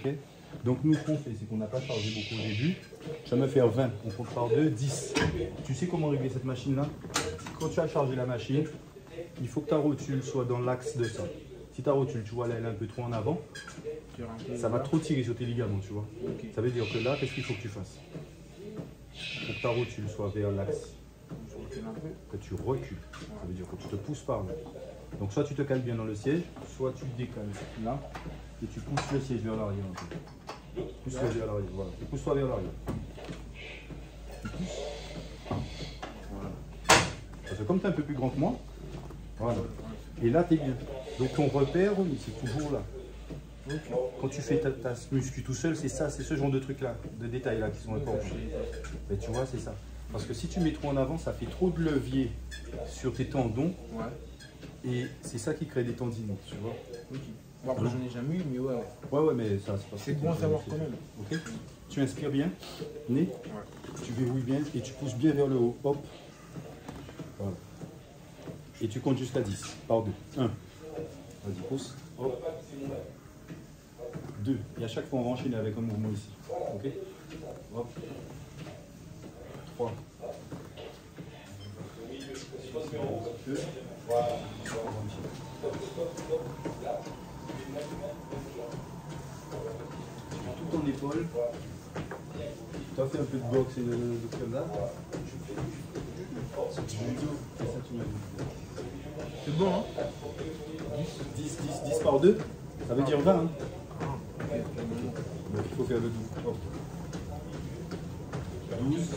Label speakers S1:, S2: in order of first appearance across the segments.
S1: Ok. Donc nous, ce qu'on fait, c'est qu'on n'a pas chargé beaucoup au début. Tu vas me faire 20, on compte par 2, 10. Tu sais comment régler cette machine-là? Quand tu as chargé la machine, il faut que ta rotule soit dans l'axe de ça. Si ta rotule, tu vois, là, elle est un peu trop en avant, ça va trop tirer sur tes ligaments, tu vois. Okay. Ça veut dire que là, qu'est-ce qu'il faut que tu fasses? Pour que ta rotule soit vers l'axe. Que tu recules. Ça veut dire que tu te pousses par là. Donc soit tu te cales bien dans le siège, soit tu te décales là et tu pousses le siège vers l'arrière un peu. Pousse-le vers l'arrière, voilà. Et pousse-toi vers l'arrière. Tu pousses. Voilà. Parce que comme tu es un peu plus grand que moi, voilà. Et là, tu es bien. Donc ton repère, oui, c'est toujours là. Quand tu fais ta muscu tout seul, c'est ça, c'est ce genre de trucs là, de détails là qui sont importants. Mais tu vois, c'est ça. Parce que si tu mets trop en avant, ça fait trop de levier sur tes tendons. Ouais. Et c'est ça qui crée des tendinites, tu vois.
S2: Ok. Bon, après, j'en ai jamais eu, mais ouais.
S1: Ouais, mais ça,
S2: c'est bon à savoir quand même.
S1: Ok. Tu inspires bien, nez. Ouais. Tu verrouilles bien et tu pousses bien vers le haut. Hop. Voilà. Et tu comptes jusqu'à 10. Par 2. 1. Vas-y, pousse. Hop. 2. Et à chaque fois, on va enchaîner avec un mouvement ici. Ok. Hop. 3. 2. Tout ton épaule. Tu as fait un peu de boxe et de comme ça. C'est du judo. C'est ça, tu m'as dit.
S2: C'est bon, hein?
S1: 10 par 2. Ça veut dire 20. Hein? Donc il faut faire le 12. 12.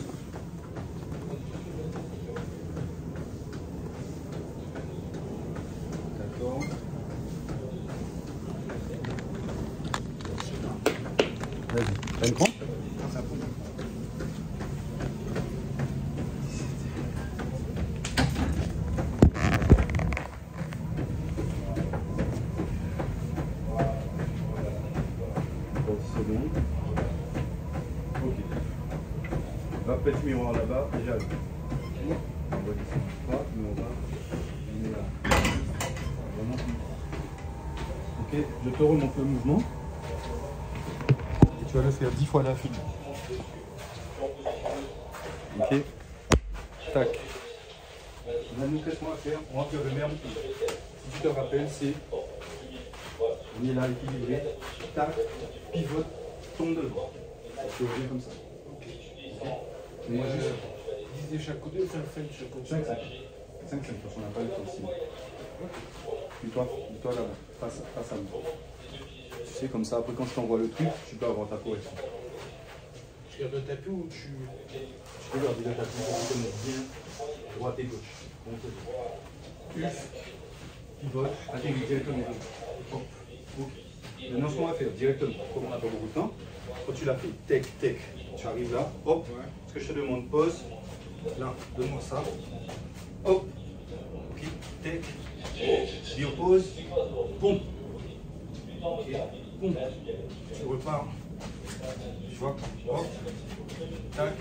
S1: 14. Vas-y, t'as une crampe? Petit miroir là-bas, déjà. On va descendre pas, mais on est là. Vraiment. Ok, je te remonte le mouvement. Et tu vas le faire 10 fois d'affilée. Ok. Tac. Là, nous, qu'est-ce qu'on va faire? On va faire le même. Si tu te rappelles, c'est. On est là équilibré. Tac, pivote, tombe devant. Tu reviens comme ça.
S2: Moi, 10 de chaque côté ou 5 de chaque côté?
S1: 5, parce qu'on n'a pas le temps ici. Dis-toi là-bas, face à moi. Tu sais, comme ça, après quand je t'envoie le truc, tu peux avoir ta correction.
S2: Tu gardes le tapis ou tu
S1: peux garder le tapis, tu peux mettre bien droite et gauche. Uf, pivote, atterris directement. Hop, hop. Maintenant, ce qu'on va faire directement, comme on n'a pas beaucoup de temps, quand tu l'as fait, tech, tu arrives là, hop, ce que je te demande, pause, là, donne-moi ça, hop, ok, tech, biopause, pompe, ok, pompe, tu repars, tu vois, hop, tac,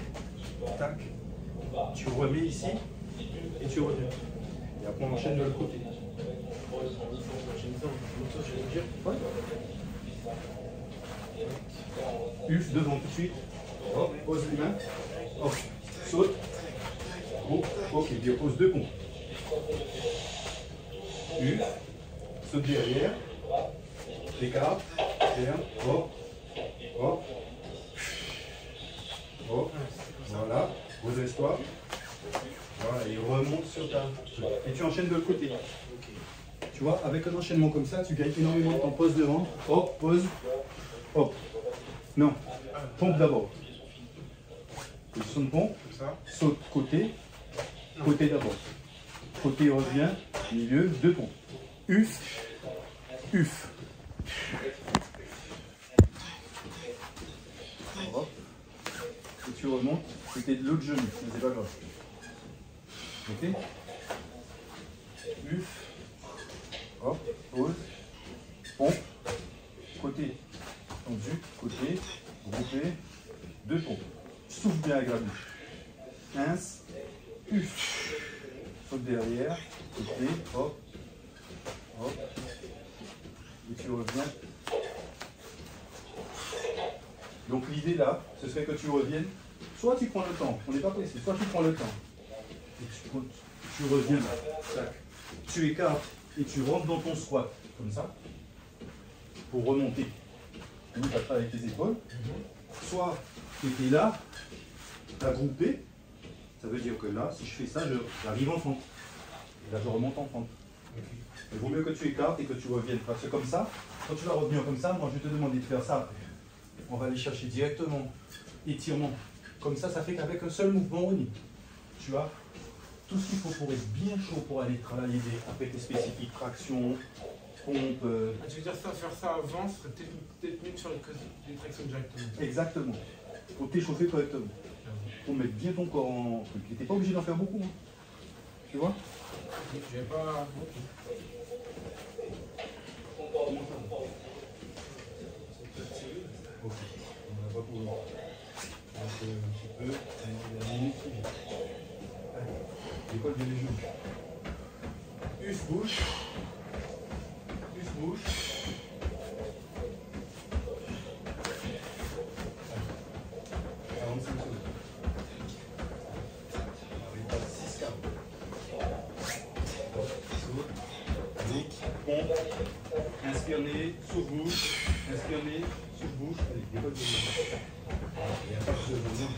S1: tac, tu remets ici, et tu reviens, et après on enchaîne de l'autre côté. Ouais. Uf, devant tout de suite. Hop, pose les mains. Hop, saute. Oh, ok, bien, pose 2 pompes. Uf, saute derrière. Écarte. Ferme. Hop, hop. Hop, voilà. Redresse-toi. Voilà, et remonte sur ta. Et tu enchaînes de l'autre côté. Tu vois, avec un enchaînement comme ça, tu gagnes énormément de temps. Pose devant. Hop, pose. Hop. Non, pompe d'abord. Position de pompe, saute côté, côté d'abord. Côté revient, milieu, 2 pompes. Uf, uf. Hop. Et tu remontes, c'était de l'autre genou, mais c'est pas grave. Ok. Uf. Hop, pause. Pompe. Côté. Tendu, côté, groupé, 2 pompes. Souffle bien avec la bouche. Pince, uf. Saute derrière, côté, hop, hop. Et tu reviens. Donc l'idée là, ce serait que tu reviennes, soit tu prends le temps, on n'est pas pressé, soit tu prends le temps, et tu reviens là, tac. Tu écartes et tu rentres dans ton squat, comme ça, pour remonter. Tu pas avec tes épaules. Soit tu étais là, tu as groupé, ça veut dire que là, si je fais ça, j'arrive en fente. Et là, je remonte en fente. Il vaut mieux que tu écartes et que tu reviennes. Parce que comme ça, quand tu vas revenir comme ça, moi je vais te demander de faire ça. On va aller chercher directement étirement. Comme ça, ça fait qu'avec un seul mouvement, on y. Tu as tout ce qu'il faut pour être bien chaud pour aller travailler après tes spécifiques, traction, pompe.
S2: Tu veux dire ça, faire ça avant, ce serait peut-être mieux que sur les tractions directement.
S1: Exactement. Il faut t'échauffer correctement. Il faut mettre bien ton corps en truc. Tu n'es pas obligé d'en faire beaucoup. Hein. Tu vois?
S2: Je n'avais pas beaucoup.
S1: Ok, on va pas pouvoir. Un petit peu, la minute qui vient. L'école de les genoux. Uf, bouche. Uf, bouche. À 45 secondes. On passe 6 quarts. Saute, nique, pompe. Inspire nez, souffle bouche. Inspire nez, souffle bouche. Allez, l'école de les genoux. Et à partir de maintenant.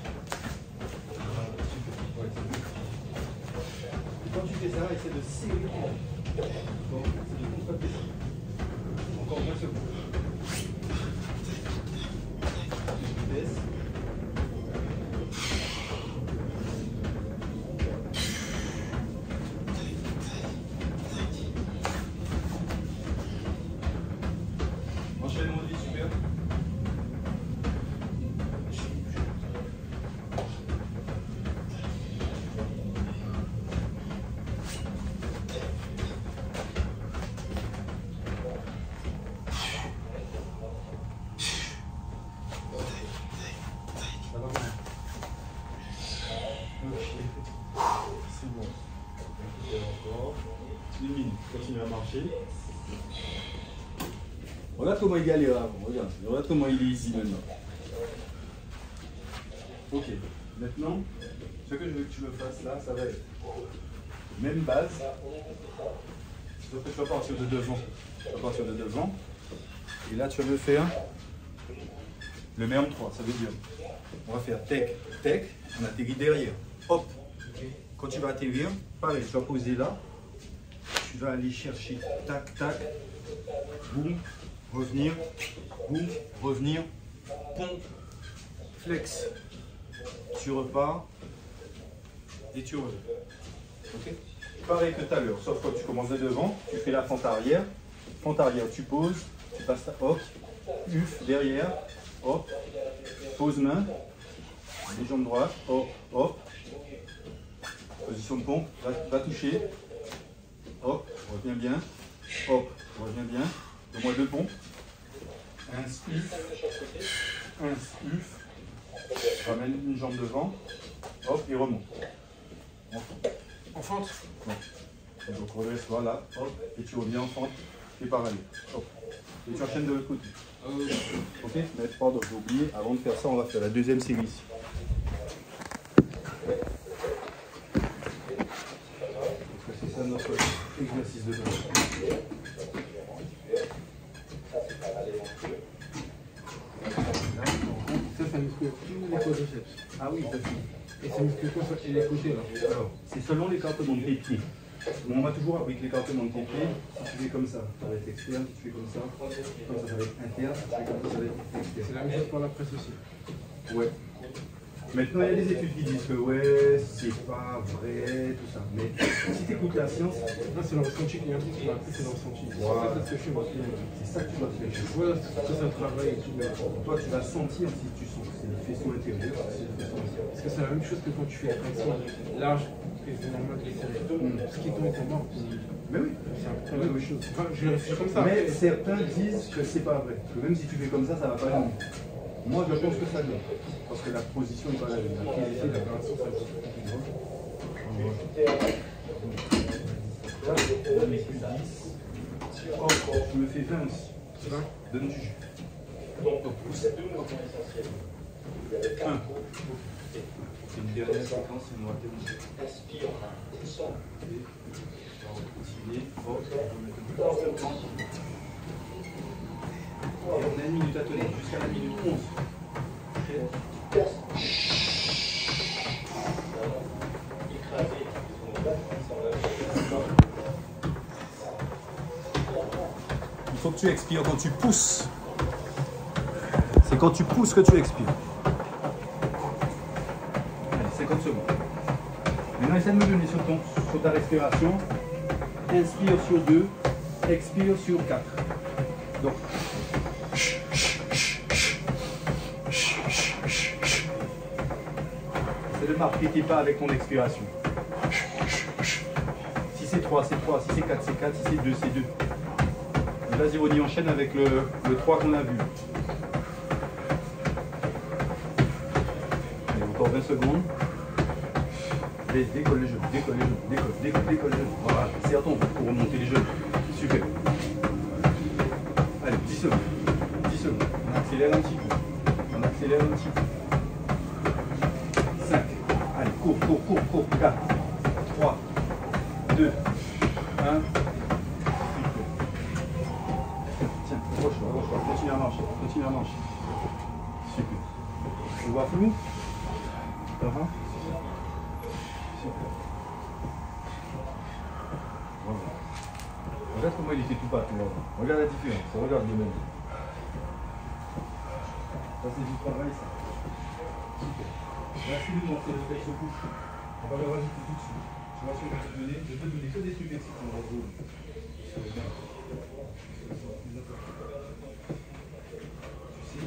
S1: Quand tu fais ça, essaie de serrer ton corps. C'est de constater. Encore 20 secondes. Vitesse. Enchaînement de vie, super. Une minute, continue à marcher. Regarde comment il galère avant, regarde comment il est easy maintenant. Ok, maintenant, ce que je veux que tu me fasses là, ça va être même base, sauf que tu vas partir de devant. Tu vas partir de devant, et là tu vas me faire le même 3, ça veut dire, on va faire tech, tech, on atterrit derrière, hop. Quand tu vas atterrir, pareil, tu vas poser là, tu vas aller chercher, tac, tac, boum, revenir, boum, revenir, pompe, flex, tu repars et tu reviens. Okay. Pareil que tout à l'heure, sauf que tu commences de devant, tu fais la fente arrière, tu poses, tu passes ta hop, uf, derrière, hop, pose main, les jambes droites, hop, hop, position de pompe, va toucher, hop, reviens bien, hop, reviens bien, donne-moi 2 pompes, un uf, ramène une jambe devant, hop, et remonte.
S2: En fente.
S1: Ouais. Donc redresse, voilà, hop, et tu reviens en fente, et pareil, hop, et tu enchaînes de l'autre côté. Ok, mais pardon, j'ai oublié, avant de faire ça, on va faire la deuxième série ici. C'est ça notre exercice de base.
S2: Ça muscule tous les quadriceps.
S1: Ah oui, ça fait.
S2: Et ça muscule quoi et les côtés là?
S1: Alors, c'est selon l'écartement de tes pieds. Bon, on va toujours avec l'écartement de tes pieds. Si tu fais comme ça va être externe. Si tu fais comme ça va être interne. Si tu fais comme ça va être externe.
S2: C'est la même chose pour la presse aussi.
S1: Ouais. Maintenant, il y a des études qui disent que ouais, c'est pas vrai, tout ça. Mais si tu écoutes la science,
S2: là c'est le ressenti qu'il y a un truc qui m'a appris, c'est le ressenti.
S1: Voilà.
S2: C'est ça que je fais moi.
S1: C'est ça que tu dois faire.
S2: Je vois que ça travaille et tout.
S1: Toi, tu vas sentir si tu sens que c'est le faisceau intérieur, si c'est le faisceau intérieur.
S2: Parce que c'est la même chose que quand tu fais la traction large, que c'est normal de les serrer. Ce qui tombe est mort.
S1: Mais oui.
S2: C'est un peu la même chose. Enfin, je réfléchis comme ça.
S1: Mais certains disent que c'est pas vrai. Que même si tu fais comme ça va pas aller. Moi, je pense que ça vient. Parce que la position n'est pas la même. La qualité, la variation, ça va. Donne les plus 10. Oh, tu me fais 20 aussi.
S2: 20.
S1: Donne du jus. Un. C'est une dernière séquence, c'est moi terminer. Inspire. On va continuer. On va mettre un peu plus de temps. Et on a 1 minute à tenir jusqu'à la minute 11. Il faut que tu expires quand tu pousses. C'est quand tu pousses que tu expires. Allez, 50 secondes. Maintenant, essaie de me donner sur ta respiration. Inspire sur 2, expire sur 4. Donc, c'est de marquer tes pas avec ton expiration. Si c'est 3, c'est 3. Si c'est 4, c'est 4. Si c'est 2, c'est 2. Vas-y, on y enchaîne avec le 3 qu'on a vu. Allez, encore 20 secondes. Décolle les jeux, décolle les jeux, décolle les jeux. Voilà, c'est à ton tour pour remonter les jeux. Super. Allez, 10 secondes. 10 secondes. On accélère un petit peu. On accélère un petit peu. 5. Allez, cours. 4, 3, 2, 1. Tiens, accroche-toi. Continue à marcher. Super. Tu vois flou? Super. Voilà. Regarde comment il était tout partout. Regarde la différence. Regarde le même. Ça c'est du travail ça. Super. Merci de montrer le flexion couche. On va le rajouter tout de suite. Tu vois ce que je vais te donner. Je vais te donner que des trucs excitants dans le dos. Tu sais,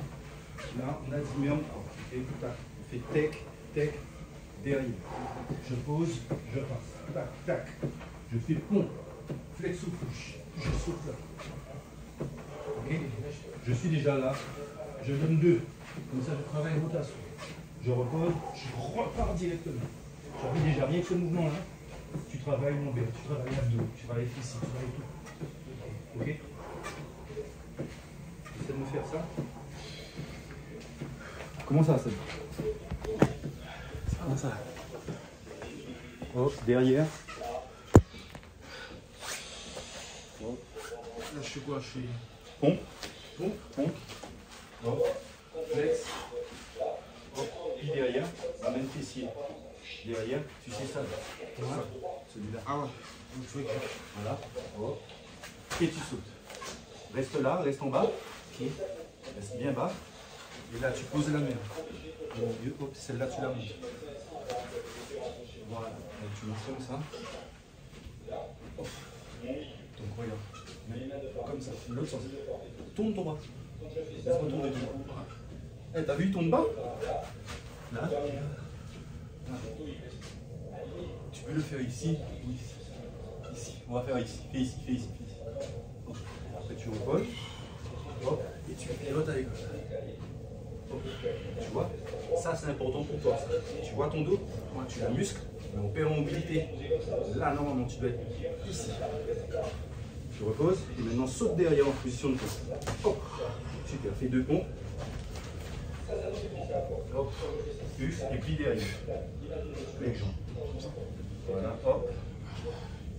S1: là on a dit mais on fait tech, derrière. Je pose, je passe. Tac. Je fais pont. Flex ou couche. Je saute là. Ok. Je suis déjà là. Je donne 2. Comme ça, je travaille rotation. Je repose. Je repars directement. J'avais déjà rien que ce mouvement-là. Tu travailles lombaire, tu travailles l'abdos, tu travailles ici, tu travailles tout. Ok. Essaie de me faire ça. Comment ça, c'est comme ça. Hop, derrière. Hop.
S2: Là, je suis quoi? Je suis.
S1: Pompe. Hop. Flex. Hop. Puis derrière. Ramène fessier. Derrière. Tu sais ça. Ouais. Celui-là.
S2: Ah ouais. Donc, tu vois que...
S1: Voilà. Hop. Et tu sautes. Reste là, reste en bas. Ok. Reste bien bas. Et là, tu poses la main. Mon Dieu, hop, celle-là, tu la montes. Voilà. Et tu montes comme ça. Hop. Donc, regarde. Comme ça. L'autre sens. Tourne ton bras. Laisse-moi tourner ton bras. Eh, t'as vu, tourne bas? Là. Là. Tu peux le faire ici ou ici. Ici. On va faire ici. Fais ici. Hop. Après, tu reposes. Hop. Et tu pilotes avec. Hop. Tu vois, ça c'est important pour toi. Ça. Tu vois ton dos, tu la muscles, mais on perd en mobilité. Là, normalement, tu dois être ici. Tu reposes et maintenant saute derrière en position de pose. Hop. Super, fais 2 pompes. Hop. Plus et puis derrière. Les jambes. Voilà, hop.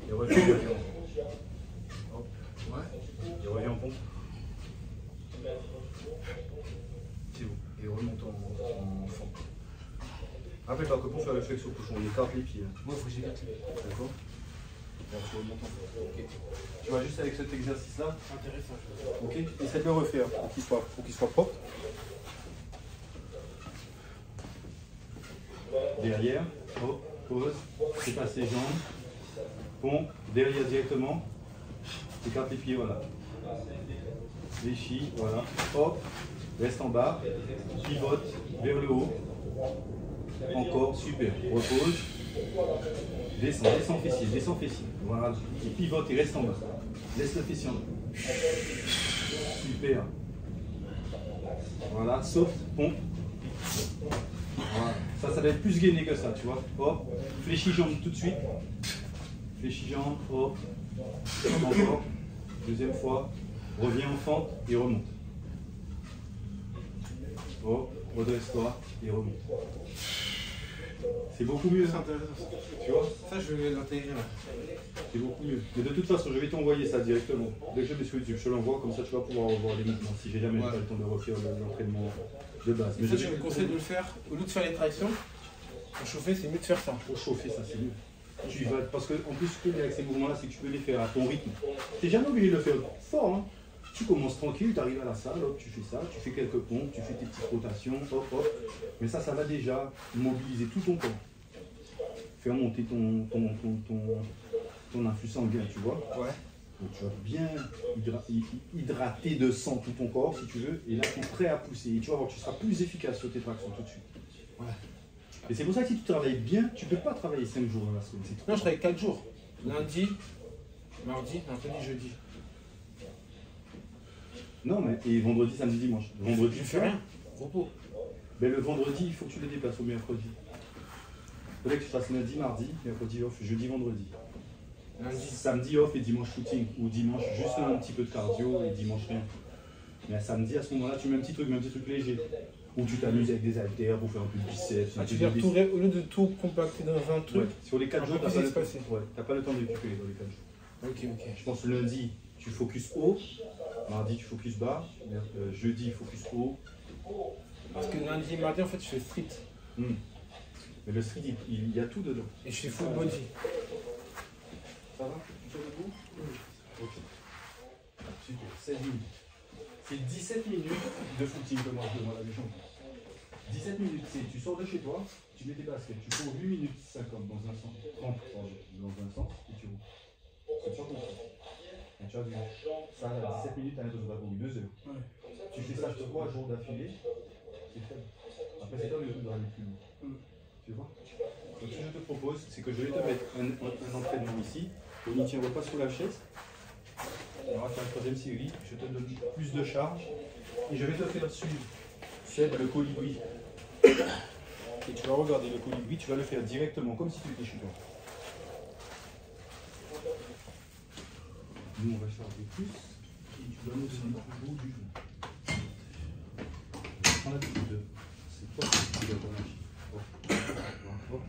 S1: Et reviens en pompe. Hop. Ouais. Et reviens en pompe. C'est bon. Et remonte en fond. Rappelle-toi que pour faire le flex au couchon, on écarte les pieds.
S2: Moi, il faut que j'écarte les pieds.
S1: D'accord. Là, tu remontes en fond. Ok. Tu vois juste avec cet exercice-là.
S2: Intéressant.
S1: Ok. Essaie de le refaire pour qu'il soit propre. Derrière. Hop. Pose. Dépasse les jambes. Pompe. Derrière directement. Écarte les pieds. Voilà. Fléchis. Voilà. Hop. Reste en bas. Pivote vers le haut. Encore, super. Repose. Descends fessier. Voilà. Et pivote et reste en bas. Laisse le fessier en bas. Super. Voilà, saute, pompe. Voilà. Ça va être plus gainé que ça, tu vois. Hop. Fléchis jambes tout de suite. Fléchis jambes, hop. Encore. Deuxième fois. Reviens en fente et remonte. Oh, redresse-toi et remonte. C'est beaucoup mieux.
S2: C'est intéressant.
S1: Tu vois?
S2: Ça, je vais l'intégrer là.
S1: C'est beaucoup mieux. Mais de toute façon, je vais t'envoyer ça directement. Dès que je mets sur YouTube, je te l'envoie, comme ça tu vas pouvoir revoir les mouvements si j'ai jamais pas le temps de refaire l'entraînement de base.
S2: Mais ça, je te conseille de le faire, au lieu de faire les tractions, pour chauffer, c'est mieux de faire ça.
S1: Pour chauffer, ça c'est mieux. Tu vas, parce que en plus, ce qui est bien avec ces mouvements-là, c'est que tu peux les faire à ton rythme. Tu n'es jamais obligé de le faire fort. Hein. Tu commences tranquille, tu arrives à la salle, hop, tu fais ça, tu fais quelques pompes, tu fais tes petites rotations, hop, hop. Mais ça va déjà mobiliser tout ton corps. Faire monter ton influx sanguin, tu vois.
S2: Ouais.
S1: Donc tu vas bien hydrater de sang tout ton corps, si tu veux, et là tu es prêt à pousser. Et tu vas voir, tu seras plus efficace sur tes tractions tout de suite. Voilà. Et c'est pour ça que si tu travailles bien, tu ne peux pas travailler 5 jours dans la semaine.
S2: Non, je travaille 4 jours. Lundi, mardi, mercredi, jeudi.
S1: Non, mais et vendredi, samedi, dimanche. Vendredi,
S2: je fais rien. Repos.
S1: Mais le vendredi, il faut que tu le déplaces au mercredi. Il faudrait que tu fasses lundi, mardi, mercredi off, jeudi, vendredi.
S2: Lundi.
S1: Samedi off et dimanche shooting. Ou dimanche, juste un petit peu de cardio et dimanche rien. Mais à samedi, à ce moment-là, tu mets un petit truc léger. Ou tu t'amuses avec des haltères pour faire un peu de biceps.
S2: Tu viens retourner, au lieu de tout compacter dans un truc.
S1: Ouais. Sur les 4 jours, tu n'as pas le temps de récupérer dans les 4 jours.
S2: Ok, ok.
S1: Je pense que lundi, tu focus haut. Mardi, tu focus bas. Jeudi, focus haut.
S2: Parce que lundi et mardi, en fait, je fais street.
S1: Mais le street, il y a tout dedans.
S2: Et je fais full body.
S1: Ça va? Tu fais debout? Ok. Super, 16 minutes. C'est 17 minutes de footing que moi je demande à mes champions. 17 minutes, c'est tu sors de chez toi, tu mets tes baskets, tu cours 8 minutes 50 dans un sens, 30 dans un sens, et tu roules. C'est sûr qu'on fait. Et tu as vu, ça à 17 minutes, tu as l'impression d'avoir couru 2 heures. Ouais. Tu fais ça 3 jours d'affilée, c'est faible. Après, c'est toi le truc de ramener plus loin. Tu vois? Donc, ce que je te propose, c'est que je vais te mettre un entraînement ici. On n'y tiendra pas sur la chaise. On va faire la troisième série. Je te donne plus de charge. Et je vais te faire suivre. C'est le colibri. Et tu vas regarder le colibri, tu vas le faire directement comme si tu étais chez toi. Nous, on va charger plus. Et tu dois nous donner toujours du genou. Prends la petite deux. C'est toi qui dois ton machine. Hop.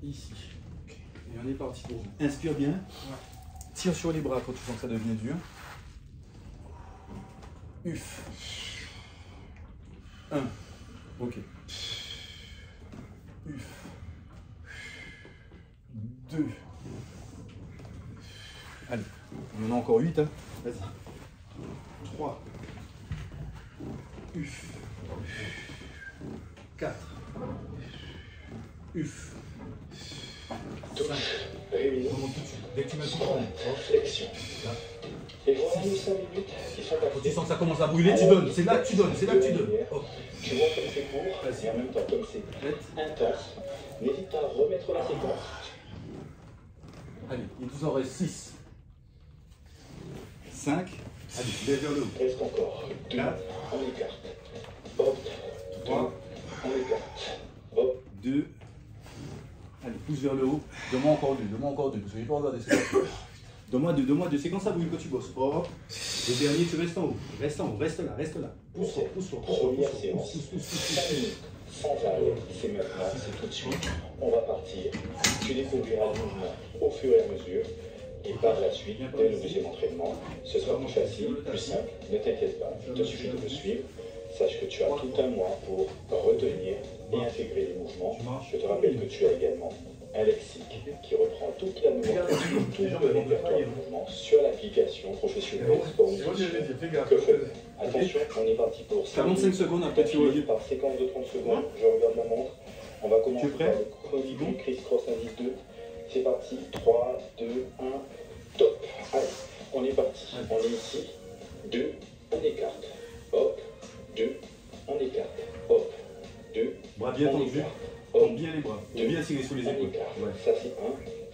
S1: Ici. Et on est parti pour vous. Inspire bien. Tire sur les bras quand tu sens que ça devient dur. Uf. 1. Ok. Uf. 2. Allez. On en a encore 8. Hein. Vas-y. 3. Uf. 4. Uf. 5. Dès que tu mets tout en
S3: flexion. Et voilà les 5 minutes qui sont
S1: quand tu sens que ça commence à brûler, tu donnes. C'est là que tu donnes. C'est là que tu donnes. Oh.
S3: Tu vois comme c'est court et en même temps comme c'est intense. N'hésite pas à remettre la séquence.
S1: Allez, il nous en reste 6. 5. Allez, lève vers le haut.
S3: Reste encore 2.
S1: 4.
S3: On écarte. Hop.
S1: 3.
S3: On écarte. Hop.
S1: 2. Allez, pousse vers le haut. Donne-moi encore 2. Donne-moi encore 2. Parce que j'ai pas regardé ça. Donne-moi 2. Donne-moi 2. C'est quand ça brûle que tu bosses. Hop. Le dernier, tu restes en haut. Reste en haut. Reste là. Reste là. Pousse fort. Pousse fort.
S3: Première séance. 5 minutes. Sans arrêt. C'est maintenant. C'est tout de suite. On va partir. Tu découvriras le mouvement au fur et à mesure. Et par la suite, dès le deuxième entraînement, ce sera plus facile, plus simple. Ne t'inquiète pas. Il te suffit de me suivre. Sache que tu as tout un mois pour retenir et intégrer les mouvements. Je te rappelle que tu as également un lexique qui reprend toute la nomenclature, tout le répertoire de mouvements sur l'application professionnelle Sport Nutrition. Que fais-tu? Attention, on est parti pour
S1: 45 secondes après tu reviens.
S3: Par séquence de 30 secondes, je regarde ma montre. On va commencer par le colibri criss-cross indice 2. C'est parti, 3, 2, 1, top. Allez, on est parti. On est ici, 2, on écarte. Hop, 2, on écarte. Hop, 2,
S1: bras bien tendus. Tends bien les bras. Bien tiré sur les épaules.
S3: Ouais. Ça c'est 1,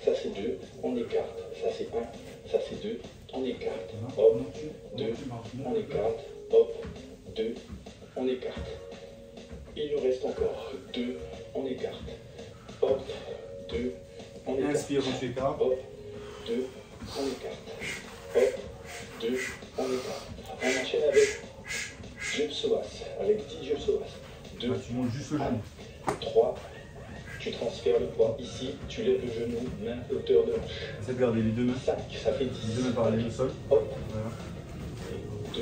S3: ça c'est 2, on écarte. Ça c'est 1, ça c'est 2, on écarte. Hop, 2, on écarte. Hop, 2, on écarte. Il nous reste encore 2, on écarte. Hop, 2, on écarte.
S1: Inspire quand tu écartes.
S3: Hop, 2, on écarte. Hop, 2, on écarte. On enchaîne avec je psoas, avec 10 je psoas. 2,
S1: Là, tu montes juste le genou.
S3: 3, tu transfères le poids ici, tu lèves le genou, main hauteur de hanche.
S1: Essaie de garder les deux mains.
S3: 5, ça fait
S1: Les
S3: 10.
S1: deux mains parallèles au sol.
S3: Hop,
S1: Voilà.
S3: 2,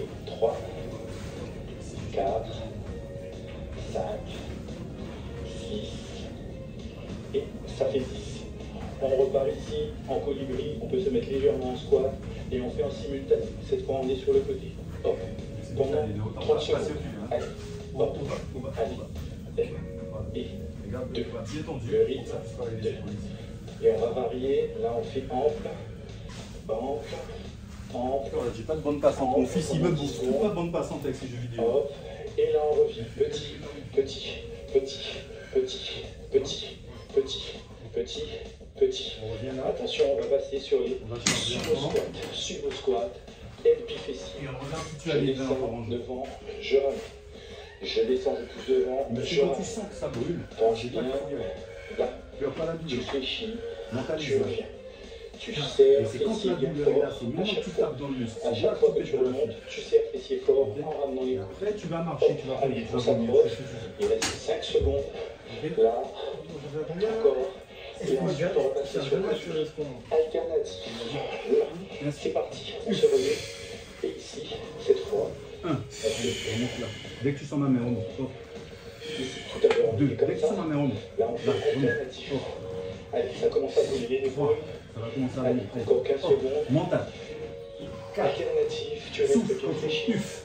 S3: et 3, 4, 5, 6, et ça fait 10. On repart ici en colibri, on peut se mettre légèrement en squat et on fait en simultané. Cette fois on est sur le côté. Hop,
S1: C'est
S3: pendant
S1: bien, les deux. Autant
S3: 30
S1: passer
S3: secondes.
S1: au-dessus, hein.
S3: Allez, hop, allez,
S1: Voilà.
S3: et
S1: Regarde,
S3: deux.
S1: bien tendu.
S3: Le rythme.
S1: Ça puisse pas aller les épaules ici.
S3: Et on va varier. Là, on fait ample, ample, ample,
S1: Voilà, j'ai pas de bande passante. Mon fils, il me bouffe. Trouve pas de bande passante avec ces jeux vidéo.
S3: hop. Et là, on revient. Petit, petit, petit, petit, petit, petit, petit, petit.
S1: On revient là.
S3: Attention, on va passer sur les
S1: On va changer encore.
S3: sumo-squat, aile fessier.
S1: Et on regarde si tu
S3: Je
S1: as les mains
S3: descends
S1: encore en jeu.
S3: devant, je ramène. Je descends, je pousse devant,
S1: Mais
S3: je
S1: c'est quand tu
S3: ramène.
S1: sens que ça brûle.
S3: Penche
S1: J'ai pas
S3: bien.
S1: de fourrière.
S3: Là,
S1: Tu as pas la
S3: tu
S1: douleur.
S3: fléchis, tu
S1: Mentalise.
S3: reviens. Tu
S1: Et
S3: serres
S1: c'est quand
S3: fessier
S1: la
S3: bien
S1: douleur est là,
S3: fort
S1: c'est
S3: à
S1: maintenant que
S3: chaque
S1: tu
S3: fois.
S1: tapes dans le muscle.
S3: À
S1: C'est là
S3: chaque
S1: que
S3: fois
S1: tu
S3: que
S1: pètes
S3: tu
S1: pour la
S3: remontes,
S1: fille.
S3: tu serres fessier fort en ramenant les
S1: Et
S3: coudes.
S1: après, tu vas marcher, tu vas
S3: Allez,
S1: revenir. Tu
S3: on
S1: vas revenir.
S3: s'approche.
S1: C'est ce que tu
S3: Il reste 5 secondes. Là, encore. Et ensuite, on va passer sur le alternative. Là, c'est parti. On se remet. Et ici, cette fois,
S1: fais. 1. Remonte là. Dès que tu sens ma main, remonte. Hop.
S3: ici, tout à l'heure, on
S1: 2.
S3: était
S1: Dès
S3: comme
S1: que tu
S3: ça.
S1: sens ma main, remonte.
S3: Là, on fait
S1: Là, remonte.
S3: alternative.
S1: Hop.
S3: Allez, ça commence à bouger les
S1: 3.
S3: épaules.
S1: Ça va commencer à
S3: Allez,
S1: remonter.
S3: encore 15
S1: Hop.
S3: secondes.
S1: Mental. 4.
S3: Alternative, tu restes
S1: Souffle.
S3: bien
S1: Hop.
S3: fléchi.
S1: Uf.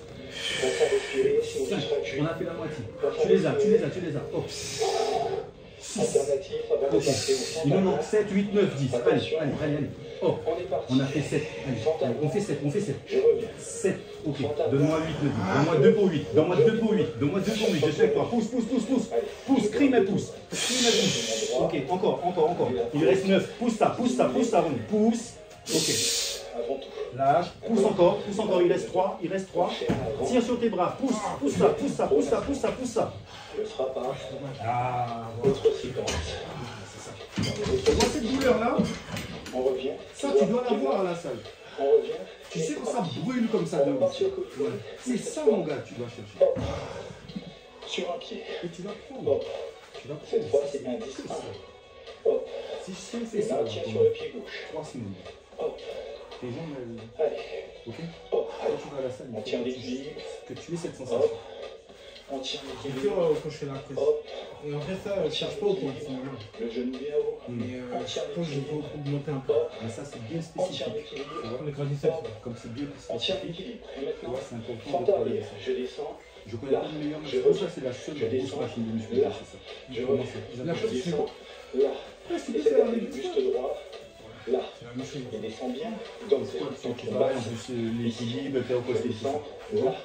S3: Pense à respirer, sinon tu
S1: 5.
S3: seras cuit.
S1: On a fait la moitié. Tu les as, tu les as, tu les as. Hop. 6.
S3: Alternative, ça va
S1: Ok.
S3: repasser au
S1: Il nous manque
S3: centre.
S1: 7, 8, 9, 10. Allez,
S3: Attention.
S1: allez, allez, allez. Hop.
S3: On est parti.
S1: On a fait 7. Allez, on fait 7, on fait 7.
S3: Je reviens.
S1: 7. Ok. Donne-moi 8, 9, 10. Donne-moi 2 pour 8. Donne-moi 2 pour 8. Donne-moi 2 pour 8. Je suis avec toi. Pousse, pousse, pousse, pousse.
S3: Allez.
S1: Pousse, crime et pousse. Crime et pousse. Ok, encore, encore, encore. Il reste 9. Pousse ça, pousse ça, pousse ça, Ronnie. Pousse. Ok.
S3: Avant tout.
S1: Lâche. Pousse encore, pousse encore. Il reste 3. Il reste 3. Tire sur tes bras. Pousse, pousse ça, pousse ça, pousse ça, pousse ça, pousse ça.
S3: Le sera pas.
S1: Ah, voilà.
S3: Autre séquence.
S1: Tu vois cette douleur-là?
S3: On revient.
S1: Ça, tu dois la voir à la salle.
S3: On revient.
S1: Tu sais quand ça brûle comme ça de
S3: On
S1: haut.
S3: part sur le côté.
S1: Ouais. C'est ça, mon gars, que tu dois chercher.
S3: Hop. Sur un pied.
S1: Et tu vas prendre.
S3: Hop.
S1: Tu vas prendre.
S3: Cette fois, c'est un 10. Hop.
S1: Si je fais
S3: Et
S1: ça,
S3: maintien sur le pied gauche.
S1: 3 semaines.
S3: Hop.
S1: Tes jambes, elles...
S3: Allez.
S1: Ok?
S3: Hop.
S1: Quand tu vas à la salle,
S3: On
S1: il
S3: tient
S1: faut
S3: l'équilibre.
S1: que tu aies cette sensation.
S3: Hop. On tient
S2: C'est
S3: l'équilibre.
S2: dur quand je fais la presse.
S3: Hop.
S2: Et en fait, ça, je cherche pas au point, finalement.
S3: Le genou bien haut.
S2: Mais je pense que j'ai beaucoup augmenté un peu.
S3: Hop.
S1: Mais ça, c'est bien
S3: On tient
S1: spécifique.
S3: l'équilibre.
S2: Comme les quadriceps.
S1: Comme c'est bien
S3: On tient
S1: spécifique,
S3: l'équilibre. Et
S1: tu
S3: maintenant,
S1: vois, c'est important de
S3: fente
S1: travailler
S3: arrière.
S1: ça.
S3: Je descends.
S1: Je connais pas de meilleure
S3: Je
S1: machine. Ça,
S3: reviens.
S1: c'est la seule
S3: Je
S1: grosse
S3: descends.
S1: machine de musculation,
S3: Là.
S1: c'est ça.
S3: Je
S1: Comment
S3: reviens.
S1: c'est
S2: La
S3: Je
S2: chose, c'est
S3: descends. Là.
S1: Ouais, tu
S3: Et
S1: peux
S3: cette
S1: faire
S3: fois,
S1: un
S3: le buste droit. Là.
S2: c'est la même chose.
S3: Et descend bien. Comme ça.
S1: C'est
S3: Donc,
S1: pareil, en plus, l'équilibre, faire au
S3: Je
S1: côté.
S3: descends. Là.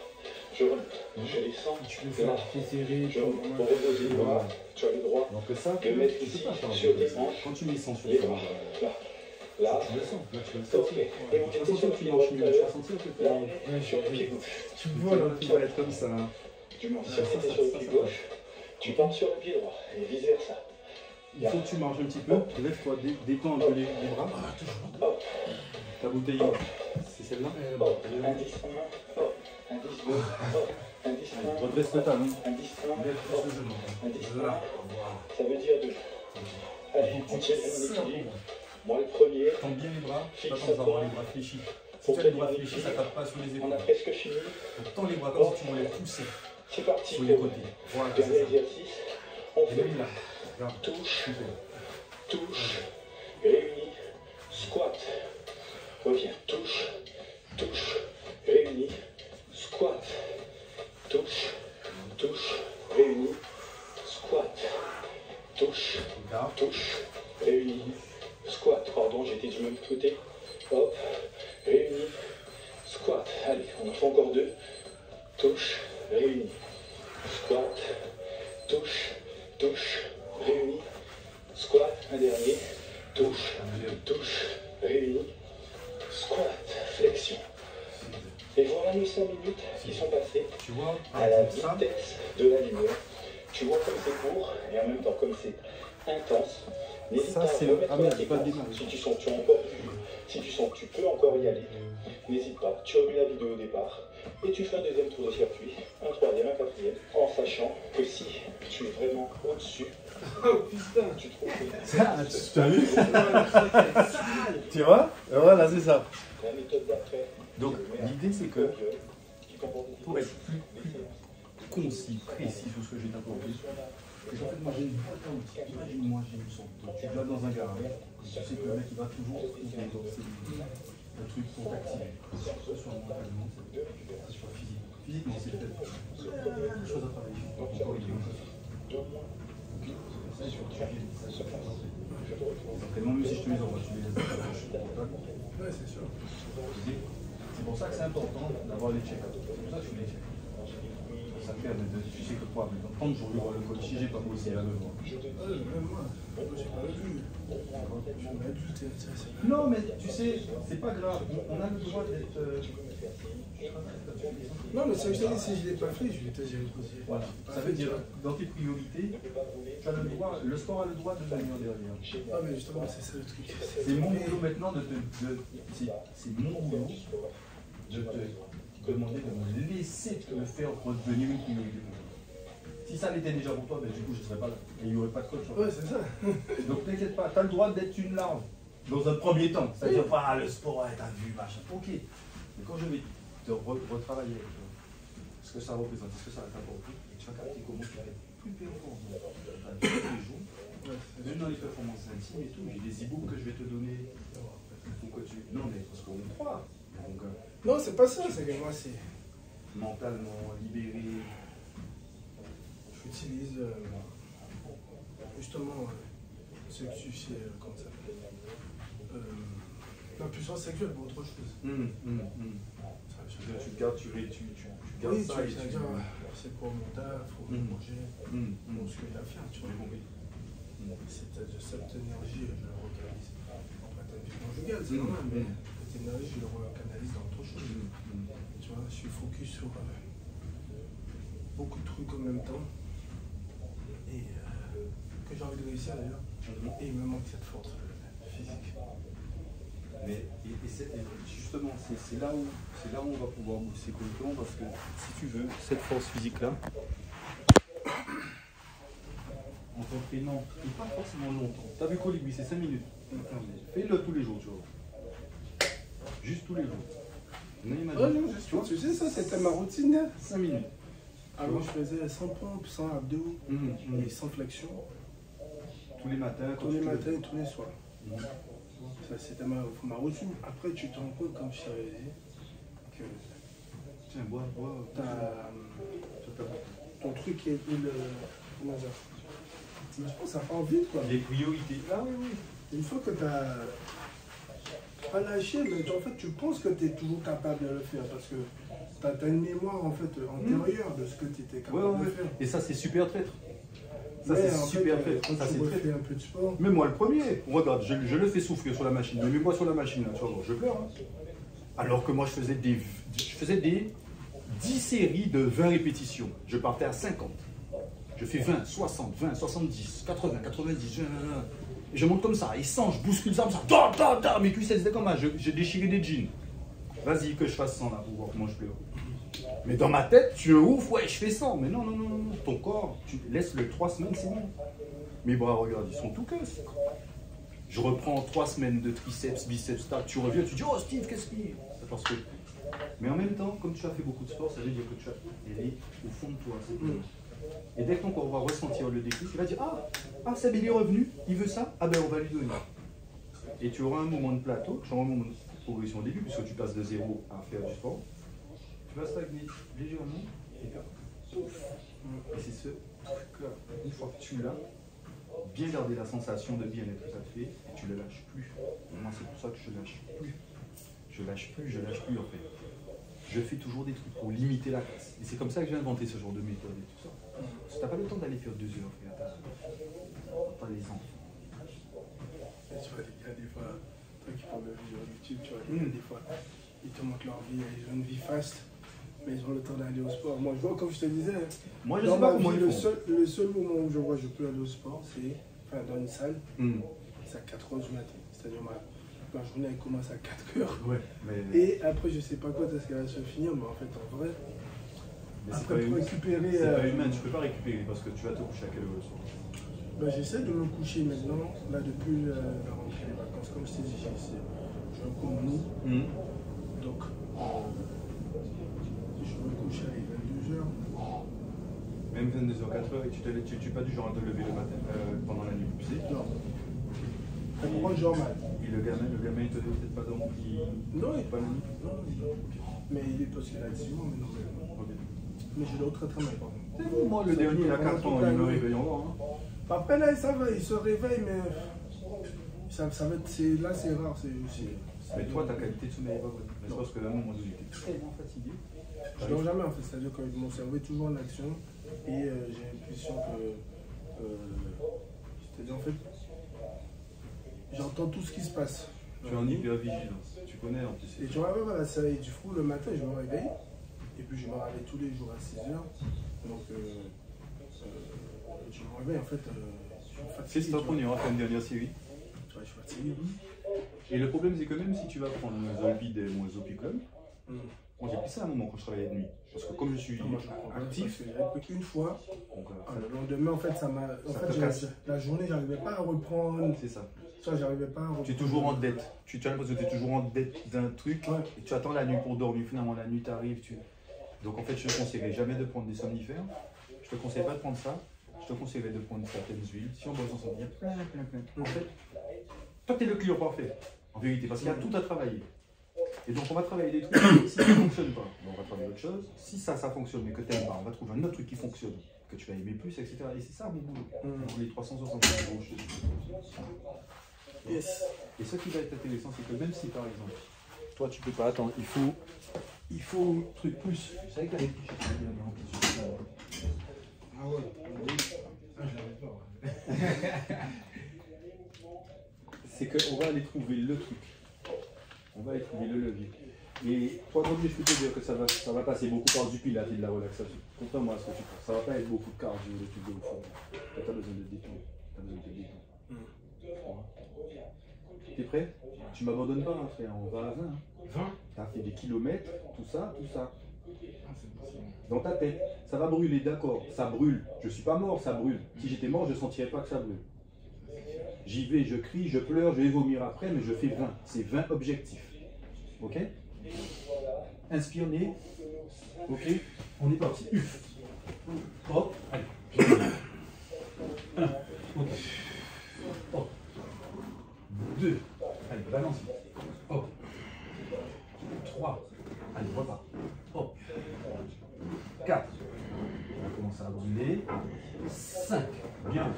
S3: Je remonte. Je descends.
S2: Tu peux faire un pied serré,
S3: Je
S2: tu
S3: remonte.
S2: vois,
S3: Pour reposer le bras. Tu as le droit.
S1: Donc ça,
S3: De mettre
S1: tu
S3: ici,
S1: peux pas faire
S3: sur tes
S1: ça.
S3: hanches.
S1: Quand tu les sens sur
S3: Les
S1: tes
S3: bras.
S1: hanches,
S3: Là. Là.
S1: tu le sens. Là, tu le
S3: Ok.
S1: sens.
S3: Et on
S1: Tu vas
S3: était sur
S1: sentir
S3: le
S1: que tu
S3: pied
S1: marches
S3: droit
S1: mieux.
S3: tout à
S1: Tu vas
S3: l'heure.
S1: sentir que
S3: Là,
S1: tu
S3: on est sur le pied gauche.
S2: tu vois là.
S1: tu vas être comme ça.
S3: Du moins, si on était sur le pied gauche, tu pars sur le pied droit. Et vice versa.
S1: Il faut que tu marches un petit peu. Lève-toi, détends un peu les bras.
S3: Hop.
S1: Ta bouteille, c'est celle-là.
S3: Hop. Un 10, 1. Hop. Un 10, 2. Hop. Un 10, 1.
S1: Redresse le talon.
S3: Un 10, 1.
S1: Lève plus le genou.
S3: Un 10, 1.
S1: Là.
S3: Ça veut dire 2. Allez, on tient bien l'équilibre. Moi, le premier.
S1: Tends bien les bras. Pas
S3: Fixe
S1: comme ça,
S3: à
S1: avoir
S3: toi.
S1: les bras fléchis. Si
S3: Pour
S1: tu as les
S3: tenir
S1: bras fléchis, ça
S3: l'équilibre.
S1: tape pas sur les
S3: On
S1: épaules.
S3: a presque fini.
S1: Donc tends les bras comme si tu voulais pousser
S3: C'est parti.
S1: sur les côtés. Voilà, c'est
S3: Dernier
S1: ça.
S3: exercice. On
S1: Et
S3: fait
S1: même là. Regarde.
S3: touche,
S1: Tu fais.
S3: touche, réunis, squat. Reviens, touche, touche, réunis, squat. Touche, touche, réunis, squat. Touche,
S1: Regarde.
S3: touche, réunis, squat. Pardon, j'étais du même côté. Hop, réunis, squat. Allez, on en fait encore 2. Touche, réunis, squat, touche, touche, réunis, squat. Un dernier, touche, touche, réunis, squat, flexion. Et voilà nos 5 minutes qui sont passées
S1: Tu vois, par
S3: à la
S1: exemple, ça,
S3: vitesse de la lumière. Tu vois comme c'est court et en même temps comme c'est intense. N'hésite
S1: Ça,
S3: pas à
S1: c'est le-
S3: remettre
S1: ah,
S3: la
S1: merde, j'ai pas
S3: séquence.
S1: démarré.
S3: Si tu sens que tu peux encore y aller, n'hésite pas. Tu remets la vidéo au départ Et tu fais un deuxième tour de circuit, un troisième, un quatrième, en sachant que si tu es vraiment au-dessus,
S2: Oh putain.
S3: tu trouves que
S1: Ça, tu as vu? Tu vois? Voilà, c'est ça.
S3: la méthode d'après,
S1: Donc, l'idée, c'est que
S3: qui comporte
S1: pour être plus concis, précis sur ce que j'ai t'apporté, et en fait, moi j'ai une boîte à outils. Imagine-moi, j'ai une sorte de. Tu vas dans un garage, tu sais que le mec il va toujours trouver le truc pour t'activer. Que ce soit mentalement, que ce soit physique. Physiquement, c'est peut-être quelque chose à travailler. Ton corps il est comme ça. Ça, il faut que tu viennes. Tellement mieux si je te les envoie, tu les laisses dans la poche.
S2: Ouais, c'est sûr.
S1: C'est pour ça que c'est important d'avoir les check-ups. C'est pour ça que je fais les check-ups. Ça fait, tu sais que quoi, mais dans 30 jours, il y aura le coach. Si j'ai pas bossé à 9 ans.
S2: Même moi, j'ai pas vu.
S1: Non, mais tu sais, c'est pas grave. On a le droit d'être.
S2: Non, mais ça, je t'ai dit, si je l'ai pas fait, je vais te dire.
S1: Voilà. Ça veut dire, dans tes priorités, tu as le droit, le sport a le droit de venir derrière.
S2: Ah, mais justement, c'est ça le truc.
S1: C'est mon boulot maintenant de te. C'est mon boulot de te demander de me laisser te le faire pour devenir une priorité. Si ça l'était déjà pour toi, ben, du coup, je ne serais pas là. Et il n'y aurait pas de coach.
S2: Ouais, c'est ça.
S1: Donc, t'inquiète pas, tu as le droit d'être une larve dans un premier temps. C'est-à-dire pas le sport, ouais, t'as vu, machin. Ok. Mais quand je vais te retravailler avec toi, ce que ça représente, ce que ça va t'apporter, tu vas capter comment tu vas être plus performant tous les jours. Même dans les performances intimes et tout, j'ai des e-books que je vais te donner. Pourquoi tu. Non, mais parce qu'on croit. Donc,
S2: Non, c'est pas ça, c'est que moi, c'est.
S1: mentalement libéré.
S2: J'utilise justement ce que tu sais, comment ça s'appelle, la puissance sexuelle pour autre chose. Ça,
S1: Tu gardes, tu gardes
S2: oui,
S1: ça et
S2: c'est-à-dire, c'est pour mon taf, pour manger, pour ce que j'ai à faire, tu vois. Cette énergie, je la recanalise. Après ta vie conjugale, c'est normal, mais cette énergie, je la recanalise dans autre chose. Tu vois, je suis focus sur beaucoup de trucs en même temps. Et que j'ai envie de réussir d'ailleurs. Et il me manque cette force physique.
S1: Mais justement, c'est là où on va pouvoir bosser complètement parce que si tu veux, cette force physique-là, en t'entraînant, et pas forcément longtemps. T'as vu Colibri, c'est 5 minutes. Fais-le tous les jours, tu vois. Juste tous les jours.
S2: Non, non, tu sais, ça c'était ma routine.
S1: 5 minutes.
S2: Avant, je faisais 100 pompes, 100 abdos et 100 flexions.
S1: Tous les matins,
S2: tous les matins et tous les soirs. Ça, c'était ma routine. Après, tu te rends compte, comme je t'avais dit, que
S1: tiens, bois.
S2: Ton truc est comment dire, je pense que ça part vite, quoi.
S1: Les priorités.
S2: Ah oui. Une fois que tu as pas lâché, mais en fait, tu penses que tu es toujours capable de le faire parce que tu as une mémoire en fait antérieure de ce que tu étais capable de faire.
S1: Et ça, c'est super traître. Ça, c'est super traître.
S2: Ça, c'est fait un peu de sport.
S1: Mais moi, le premier, regarde, je le fais souffrir sur la machine. Mais mets-moi sur la machine, là, tu vas voir, je pleure. Hein. Alors que moi, je faisais des 10 séries de 20 répétitions. Je partais à 50. Je fais 20, 60, 20, 70, 80, 90, et je monte comme ça, et 100, je bouscule ça comme ça, mes cuisses elles étaient comme ça, j'ai déchiré des jeans. Vas-y que je fasse 100 là pour voir comment je pleure. Mais dans ma tête, tu es ouf, ouais, je fais 100. Mais non, ton corps, tu laisses le 3 semaines, c'est bon. Mes bras, regarde, ils sont tout queus. Je reprends 3 semaines de triceps, biceps, tac, tu reviens, tu dis, oh Steve, qu'est-ce qu'il y a? C'est parce que... Mais en même temps, comme tu as fait beaucoup de sport, ça veut dire que tu as allé au fond de toi. Et dès que ton corps va ressentir le déclic, il va dire, ah, Seb, il est revenu, il veut ça, ah ben on va lui donner. Et tu auras un moment de plateau, tu auras un moment de progression au début, puisque tu passes de 0 à faire du sport. Tu vas stagner légèrement, et là, pouf. Et c'est ce truc-là, une fois que tu l'as, bien garder la sensation de bien-être que ça te fait, et tu ne le lâches plus. Moi, c'est pour ça que je ne lâche plus. Je lâche plus en fait. Je fais toujours des trucs pour limiter la casse. Et c'est comme ça que j'ai inventé ce genre de méthode et tout ça. Si t'as pas le temps d'aller faire 2 heures, frère, t'as les enfants.
S2: Tu vois, il y a des fois, toi qui parles de vidéos YouTube, tu vois, il y a des fois, ils te montrent leur vie, ils ont une vie faste, mais ils ont le temps d'aller au sport. Moi, je vois, comme je te disais,
S1: moi, je
S2: dans
S1: sais pas
S2: ma
S1: comment
S2: vie,
S1: ils
S2: le seul moment où je vois que je peux aller au sport, c'est dans une salle, c'est à 4h du matin. C'est-à-dire, ma journée elle commence à 4 heures.
S1: Ouais, mais.
S2: Et après, je sais pas quand est-ce qu'elle va se finir, mais en fait, en vrai,
S1: Mais
S2: après, pour récupérer.
S1: c'est pas humain, tu peux pas récupérer parce que tu vas te coucher à quelle heure le soir?
S2: Bah, j'essaie de me coucher maintenant, là, depuis la rentrée des vacances. Comme je t'ai dit, j'ai un cours mou. Donc, je me couche à 22h.
S1: Même 22h, 4h, et tu n'es pas du genre à te lever le matin pendant la nuit, tu sais?
S2: Non. Pourquoi genre mal?
S1: Et le gamin, il te doit peut-être pas dormir,
S2: Non, il
S1: pas la nuit?
S2: Non, il dort. Mais il est parce qu'il a 10 mois, mais non.
S1: Ok.
S2: Mais je dors très très mal, pardon.
S1: Moi, le dernier, il a 4 ans, il me réveille encore. Hein.
S2: Après, là, ça va, il se réveille, mais ça va être. Là, c'est rare.
S1: Mais toi, ta qualité de sommeil est pas bonne. Mais c'est parce que là, moi, j'étais tellement fatigué.
S2: Je dors jamais, en fait. C'est-à-dire que mon cerveau est toujours en action et j'ai l'impression que. C'est-à-dire, en fait, j'entends tout ce qui se passe.
S1: Tu es en hyper-vigilance. Tu connais en plus.
S2: Et tu vois, voilà, ça, et du coup, le matin, je me réveille. Et puis, je me réveille tous les jours à 6 h. Donc, je me réveille, en fait. Je suis fatigué.
S1: C'est ça qu'on ira faire une dernière série.
S2: Tu vois, je suis fatigué.
S1: Et le problème, c'est que même si tu vas prendre un Zolpidem ou un Zopiclum, moi j'ai pris ça à un moment quand je travaillais de nuit. Parce que comme je suis actif,
S2: j'ai pris une fois.
S1: Donc,
S2: Le lendemain, en fait, ça m'a. En fait, la journée, j'arrivais pas à reprendre.
S1: c'est ça.
S2: Ça, j'arrivais pas à reprendre.
S1: Tu es toujours en dette. Tu as l'impression que tu es toujours en dette d'un truc.
S2: Ouais.
S1: Et tu attends la nuit pour dormir. Finalement, la nuit t'arrive. Donc en fait, je te conseillerais jamais de prendre des somnifères. Je te conseille pas de prendre ça. Je te conseillerais de prendre certaines huiles. Si on bosse ensemble, il y a plein. En fait, toi, tu es le client parfait. En vérité, parce qu'il y a tout à travailler. Et donc on va travailler des trucs, si ça ne fonctionne pas, on va travailler autre chose. Si ça fonctionne mais que tu n'aimes pas, on va trouver un autre truc qui fonctionne, que tu vas aimer plus, etc. Et c'est ça mon boulot. Pour les 360 euros, je te dis.
S2: Yes.
S1: Et ce qui va être intéressant, c'est que même si par exemple, toi tu peux pas attendre, il faut truc plus. Vous savez que les petits chiffres, il y a un petit chiffre.
S2: Ah ouais. Ah, je l'avais pas.
S1: C'est qu'on va aller trouver le truc. On va aller trouver le levier. Et toi, comme je peux te dire que ça va passer beaucoup par du pilates et de la relaxation. Contrairement à ce que tu penses. Ça va pas être beaucoup de cardio, de trucs de fond. Tu as besoin de détendre. Tu as besoin de détendre. T'es prêt? Tu m'abandonnes pas, hein, frère. On va à 20. 20? T'as fait des kilomètres, tout ça. Dans ta tête, ça va brûler, d'accord. Ça brûle. Je suis pas mort, ça brûle. Si j'étais mort, je sentirais pas que ça brûle. J'y vais, je crie, je pleure, je vais vomir après, mais je fais 20. C'est 20 objectifs. Ok? Inspire, nez. Ok? On est parti. Uf. Hop. Allez. 1. Ok. Hop. 2. Allez, balance. Hop. 3. Allez, repart. Hop. 4. On va commencer à brûler. 5. Bien.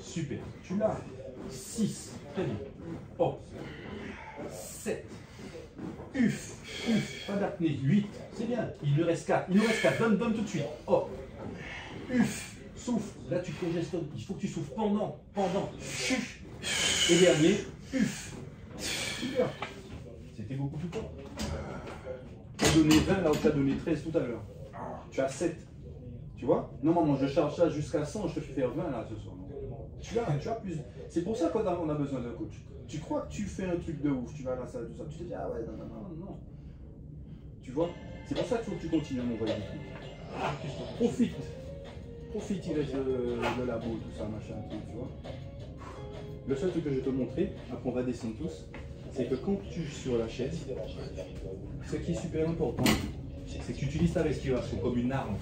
S1: Super. Tu l'as. 6. Très bien. Hop. 7. Uf. Pas d'apnée. 8. C'est bien. Il nous reste 4. Donne tout de suite. Hop. Uf. Souffle. Là, tu congestionnes. Il faut que tu souffles pendant. Chut. Et dernier. Uf. Super. C'était beaucoup plus fort. Tu as donné 20 là où tu as donné 13 tout à l'heure. Tu as 7. Tu vois? Normalement, je charge ça jusqu'à 100, je te fais faire 20 là ce soir. Tu as plus. C'est pour ça qu'on a besoin d'un coach. Tu crois que tu fais un truc de ouf, tu vas à la salle, tout ça. Tu te dis, ah ouais, non. Tu vois? C'est pour ça qu'il faut que tu continues à m'envoyer des trucs. Profite, il reste de la boue, tout ça, machin, tu vois? Le seul truc que je vais te montrer, après on va descendre tous, c'est que quand tu es sur la chaise, ce qui est super important, c'est que tu utilises ta respiration comme une arme.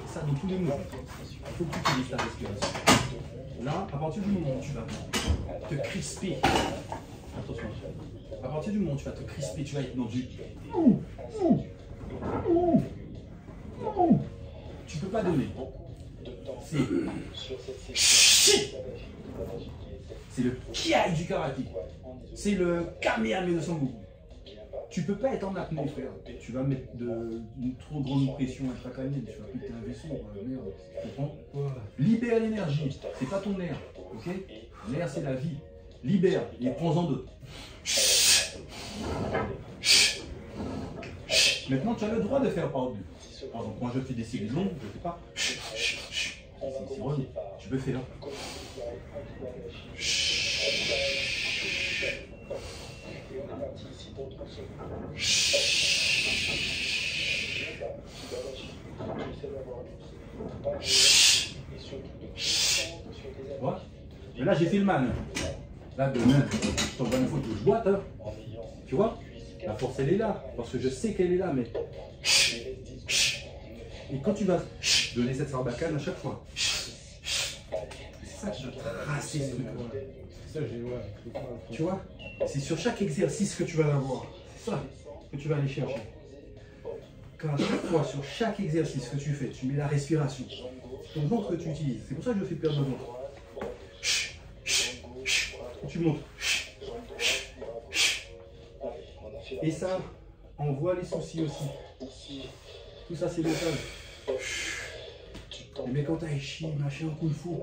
S1: Ça dans tous les mouvements. Il faut que tu utilises ta respiration. Là, à partir du moment où tu vas te crisper, attention, à partir du moment où tu vas te crisper, tu vas être dans du tu peux pas donner. C'est le kiai du karaté. C'est le kamehameha de son goût. Tu peux pas être en apnée, frère. Tu vas mettre une trop grande pression intracrânienne. Tu vas péter un vaisseau. Merde. Tu comprends? Libère l'énergie. C'est pas ton air. Ok? L'air, c'est la vie. Libère et prends-en d'autres. Maintenant, tu as le droit de faire par deux. Par exemple, moi je fais des séries longues, je ne fais pas. C'est relou. Tu peux faire. Voilà. Et là, j'ai fait le man. Là, demain, je t'envoie une photo, je boite. Hein. Tu vois? La force, elle est là. Parce que je sais qu'elle est là, mais. Et quand tu vas donner cette sarbacane à chaque fois, c'est ça que je dois tracer ce truc-là.
S4: Ça, j'ai, ouais.
S1: Tu vois? C'est sur chaque exercice que tu vas l'avoir. C'est ça que tu vas aller chercher. Quand à chaque fois, sur chaque exercice que tu fais, tu mets la respiration, ton ventre que tu utilises. C'est pour ça que je fais perdre le ventre. Tu montes. Et ça, on voit les soucis aussi. Tout ça, c'est mental. Mais quand t'as échi, machin, coup de fou,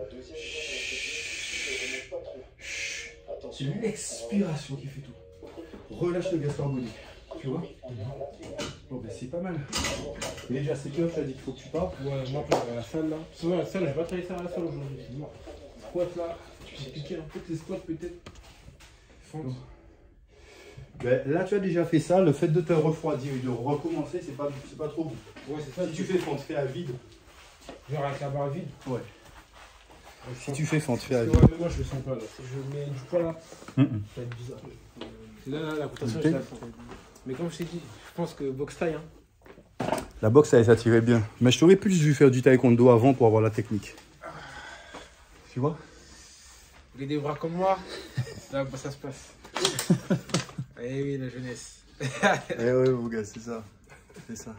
S1: c'est l'expiration qui fait tout. Relâche le gaz carbonique. Tu vois? Bon, ben c'est pas mal. Et déjà, c'est bien, tu as dit qu'il faut que tu partes.
S4: Ouais, moi, à la salle là. Souvent, la salle, je vais pas travailler ça à la salle aujourd'hui. Non. Squat là, tu sais piquer un peu tes squats peut-être. Fonce.
S1: Ben, là, tu as déjà fait ça. Le fait de te refroidir et de recommencer, c'est pas trop bon.
S4: Ouais, c'est ça.
S1: Si tu fais fente, fais à vide.
S4: Genre avec la barre vide.
S1: Ouais. Si tu fais fente, fais à
S4: Ouais,
S1: vide.
S4: mais moi je le sens pas là. Si je mets du poids là, ça va être bizarre. Là, la rotation, je la sens. Mais comme je t'ai dit, je pense que boxe taille. Hein.
S1: La boxe, ça tirait bien. Mais je t'aurais plus vu faire du taekwondo avant pour avoir la technique. Tu vois?
S4: Vous avez des bras comme moi, là bah, ça se passe. Eh oui, la jeunesse.
S1: Eh ouais, mon gars, c'est ça. C'est ça.